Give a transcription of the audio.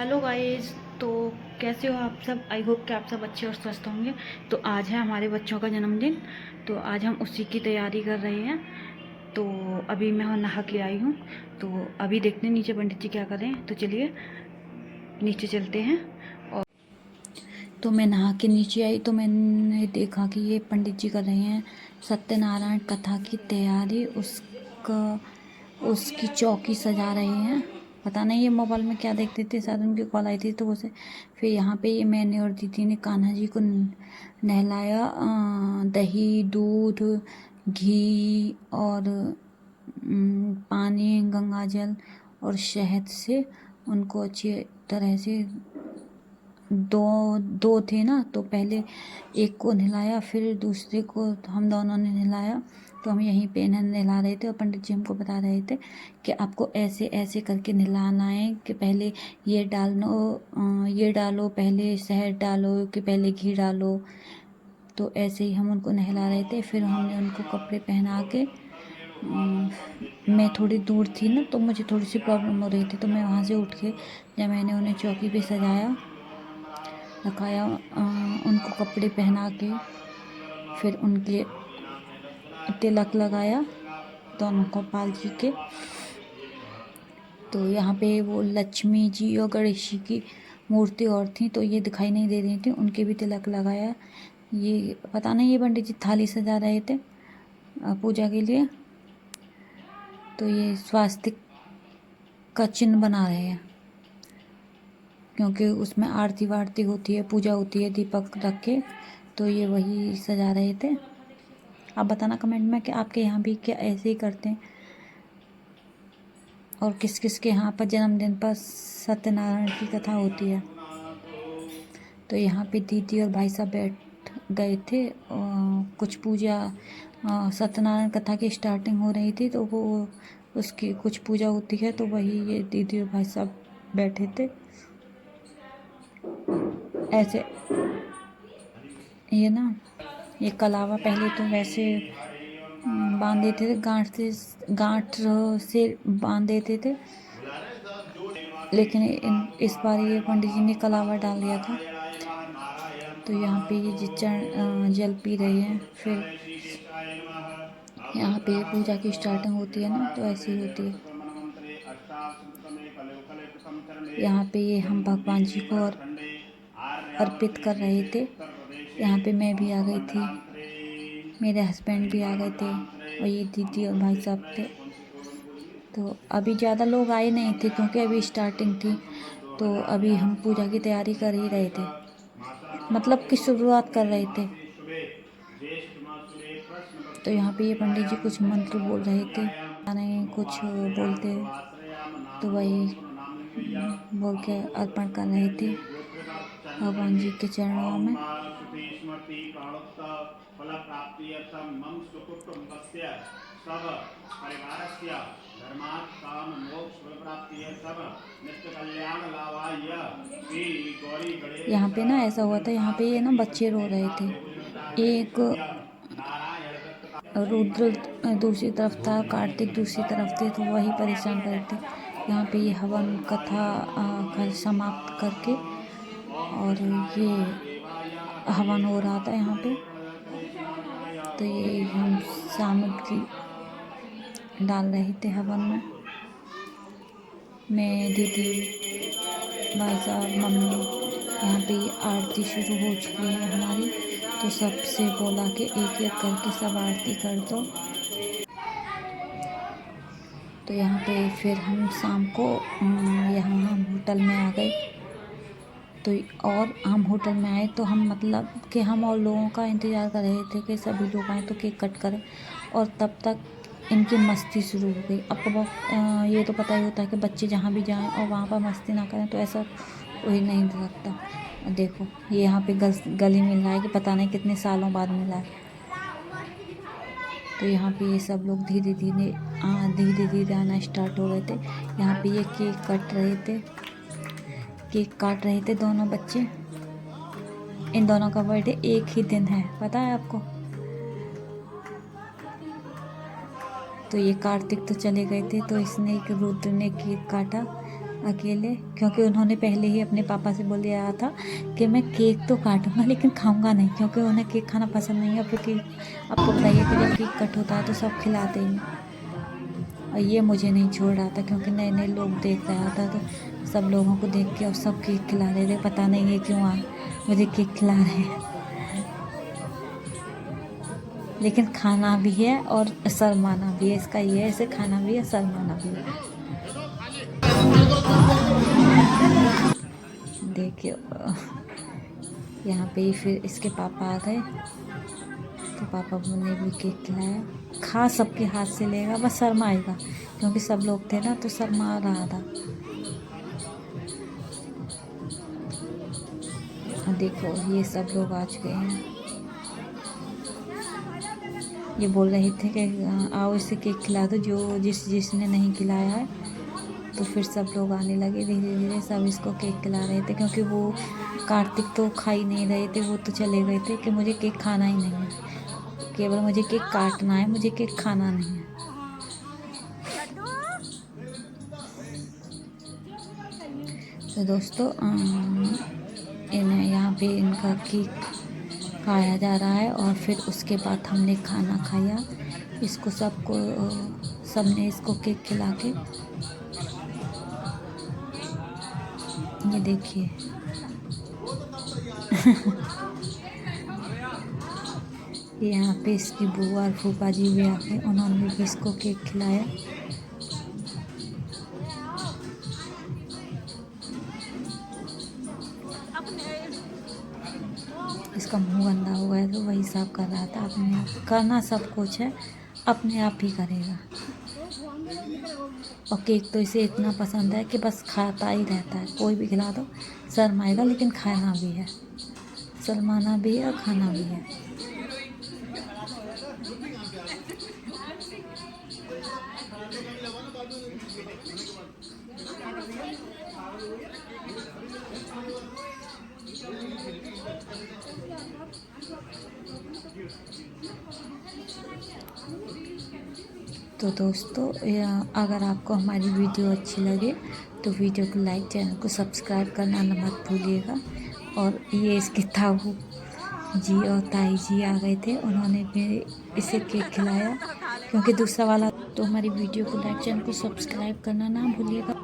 Hello guys. तो कैसे हो आप सब? आई होप कि आप सब अच्छे और स्वस्थ होंगे। तो आज है हमारे बच्चों का जन्मदिन, तो आज हम उसी की तैयारी कर रहे हैं। तो अभी मैं नहा के आई हूँ, तो अभी देखते हैं नीचे पंडित जी क्या कर रहे हैं। तो चलिए नीचे चलते हैं। और तो मैं नहा के नीचे आई तो मैंने देखा कि ये पंडित जी कर रहे हैं सत्यनारायण कथा की तैयारी। उसकी चौकी सजा रहे हैं। पता नहीं ये मोबाइल में क्या देखते थे, शायद उनकी कॉल आई थी तो उसे फिर यहाँ पे ये मैंने और दीदी ने कान्हा जी को नहलाया। दही, दूध, घी और पानी, गंगा जल और शहद से उनको अच्छी तरह से दो दो थे ना, तो पहले एक को नहलाया फिर दूसरे को हम दोनों ने नहलाया। तो हम यहीं पे नहला रहे थे और पंडित जी हमको बता रहे थे कि आपको ऐसे ऐसे करके नहलाना है कि पहले ये डालो, ये डालो, पहले शहद डालो कि पहले घी डालो। तो ऐसे ही हम उनको नहला रहे थे। फिर हमने उनको कपड़े पहना के मैं थोड़ी दूर थी ना, तो मुझे थोड़ी सी प्रॉब्लम हो रही थी, तो मैं वहाँ से उठ के जब मैंने उन्हें चौकी पे सजाया रखाया, उनको कपड़े पहना के फिर उनके तिलक लगाया दोनों गोपाल जी के। तो यहाँ पे वो लक्ष्मी जी और गणेश जी की मूर्ति और थी, तो ये दिखाई नहीं दे रही थी, उनके भी तिलक लगाया। ये पता नहीं ये पंडित जी थाली सजा रहे थे पूजा के लिए। तो ये स्वास्तिक का चिन्ह बना रहे हैं क्योंकि उसमें आरती वारती होती है, पूजा होती है दीपक रख के। तो ये वही सजा रहे थे। आप बताना कमेंट में कि आपके यहाँ भी क्या ऐसे ही करते हैं और किस किस के यहाँ पर जन्मदिन पर सत्यनारायण की कथा होती है। तो यहाँ पे दीदी और भाई साहब बैठ गए थे और कुछ पूजा, सत्यनारायण कथा की स्टार्टिंग हो रही थी तो वो उसकी कुछ पूजा होती है, तो वही ये दीदी और भाई साहब बैठे थे ऐसे। ये ना, ये कलावा पहले तो वैसे बांध देते थे, गांठ से बांध देते थे, लेकिन इस बार ये पंडित जी ने कलावा डाल दिया था। तो यहाँ पे ये जल पी रहे हैं। फिर यहाँ पे पूजा की स्टार्टिंग होती है ना, तो ऐसी ही होती है। यहाँ पे ये हम भगवान जी को और अर्पित कर रहे थे। यहाँ पे मैं भी आ गई थी, मेरे हस्बैंड भी आ गए थे और ये दीदी और भाई साहब थे। तो अभी ज़्यादा लोग आए नहीं थे क्योंकि अभी स्टार्टिंग थी, तो अभी हम पूजा की तैयारी कर ही रहे थे, मतलब कि शुरुआत कर रहे थे। तो यहाँ पे ये पंडित जी कुछ मंत्र बोल रहे थे, नहीं कुछ बोलते, तो वही बोल के अर्पण कर रहे थे भगवान जी के चरणों में। यहाँ पे ना ऐसा हुआ था, यहाँ पे ये ना बच्चे रो रहे थे। एक रुद्र दूसरी तरफ था, कार्तिक दूसरी तरफ थे, तो वही परेशान कर रहे थे। यहाँ पे ये हवन कथा का समाप्त करके और ये हवन हो रहा था यहाँ पे। तो ये हम सामग्री डाल रहे थे हवन में, मैं, दीदी, भाई साहब, मम्मी। यहाँ पे आरती शुरू हो चुकी है हमारी, तो सबसे बोला कि एक एक करके सब आरती कर दो। तो यहाँ पे फिर हम शाम को यहाँ हम होटल में आ गए। तो और हम होटल में आए तो हम मतलब कि हम और लोगों का इंतज़ार कर रहे थे कि सभी लोग आए तो केक कट करें, और तब तक इनकी मस्ती शुरू हो गई। आपको ये तो पता ही होता है कि बच्चे जहाँ भी जाएं और वहाँ पर मस्ती ना करें तो ऐसा कोई नहीं लगता। देखो ये यहाँ पे गले मिल रहा है कि पता नहीं कितने सालों बाद मिला है। तो यहाँ पे ये सब लोग धीरे धीरे आना स्टार्ट हो गए थे। यहाँ पे ये केक काट रहे थे दोनों बच्चे। इन दोनों का बर्थडे एक ही दिन है, पता है आपको। तो ये कार्तिक तो चले गए थे, तो इसने एक रुद्र ने केक काटा अकेले, क्योंकि उन्होंने पहले ही अपने पापा से बोल दिया था कि मैं केक तो काटूंगा लेकिन खाऊंगा नहीं, क्योंकि उन्हें केक खाना पसंद नहीं है। फिर केक, आपको बताइए कि जब केक कट होता है तो सब खिलाते ही हैं, और ये मुझे नहीं छोड़ रहा था, क्योंकि नए नए लोग देख रहा था तो सब लोगों को देख के और सब केक खिला रहे थे। पता नहीं है क्यों मुझे केक खिला रहे हैं, लेकिन खाना भी है और शर्माना भी है। इसका ये है, इसे खाना भी है, शर्माना भी है। देखिए यहाँ पे फिर इसके पापा आ गए, तो पापा ने भी केक खिलाया। खा सबके हाथ से लेगा, बस शर्माएगा, क्योंकि सब लोग थे ना तो शर्मा रहा था। देखो ये सब लोग आ चुके हैं। ये बोल रहे थे कि आओ इसे केक खिला दो, जो जिसने नहीं खिलाया है। तो फिर सब लोग आने लगे, धीरे धीरे सब इसको केक खिला रहे थे, क्योंकि वो कार्तिक तो खा ही नहीं रहे थे, वो तो चले गए थे कि मुझे केक खाना ही नहीं है, केवल मुझे केक काटना है, मुझे केक खाना नहीं है। तो दोस्तों इन्हें यहाँ पे इनका केक खाया जा रहा है, और फिर उसके बाद हमने खाना खाया। इसको सबने इसको केक खिला के, ये देखिए यहाँ पे इसकी बुआ और फूफा जी भी आके उन्होंने भी इसको केक खिलाया। इसका मुंह गंदा हो गया तो वही साफ कर रहा था। अपने आप करना सब कुछ है, अपने आप ही करेगा। और केक तो इसे इतना पसंद है कि बस खाता ही रहता है, कोई भी खिला दो शर्माएगा, लेकिन खाना भी है, शर्माना भी है और खाना भी है। तो दोस्तों अगर आपको हमारी वीडियो अच्छी लगे तो वीडियो को लाइक, चैनल को सब्सक्राइब करना ना मत भूलिएगा। और ये इसके ताऊ जी और ताई जी आ गए थे, उन्होंने भी इसे केक खिलाया, क्योंकि दूसरा वाला। तो हमारी वीडियो को लाइक, चैनल को सब्सक्राइब करना ना भूलिएगा।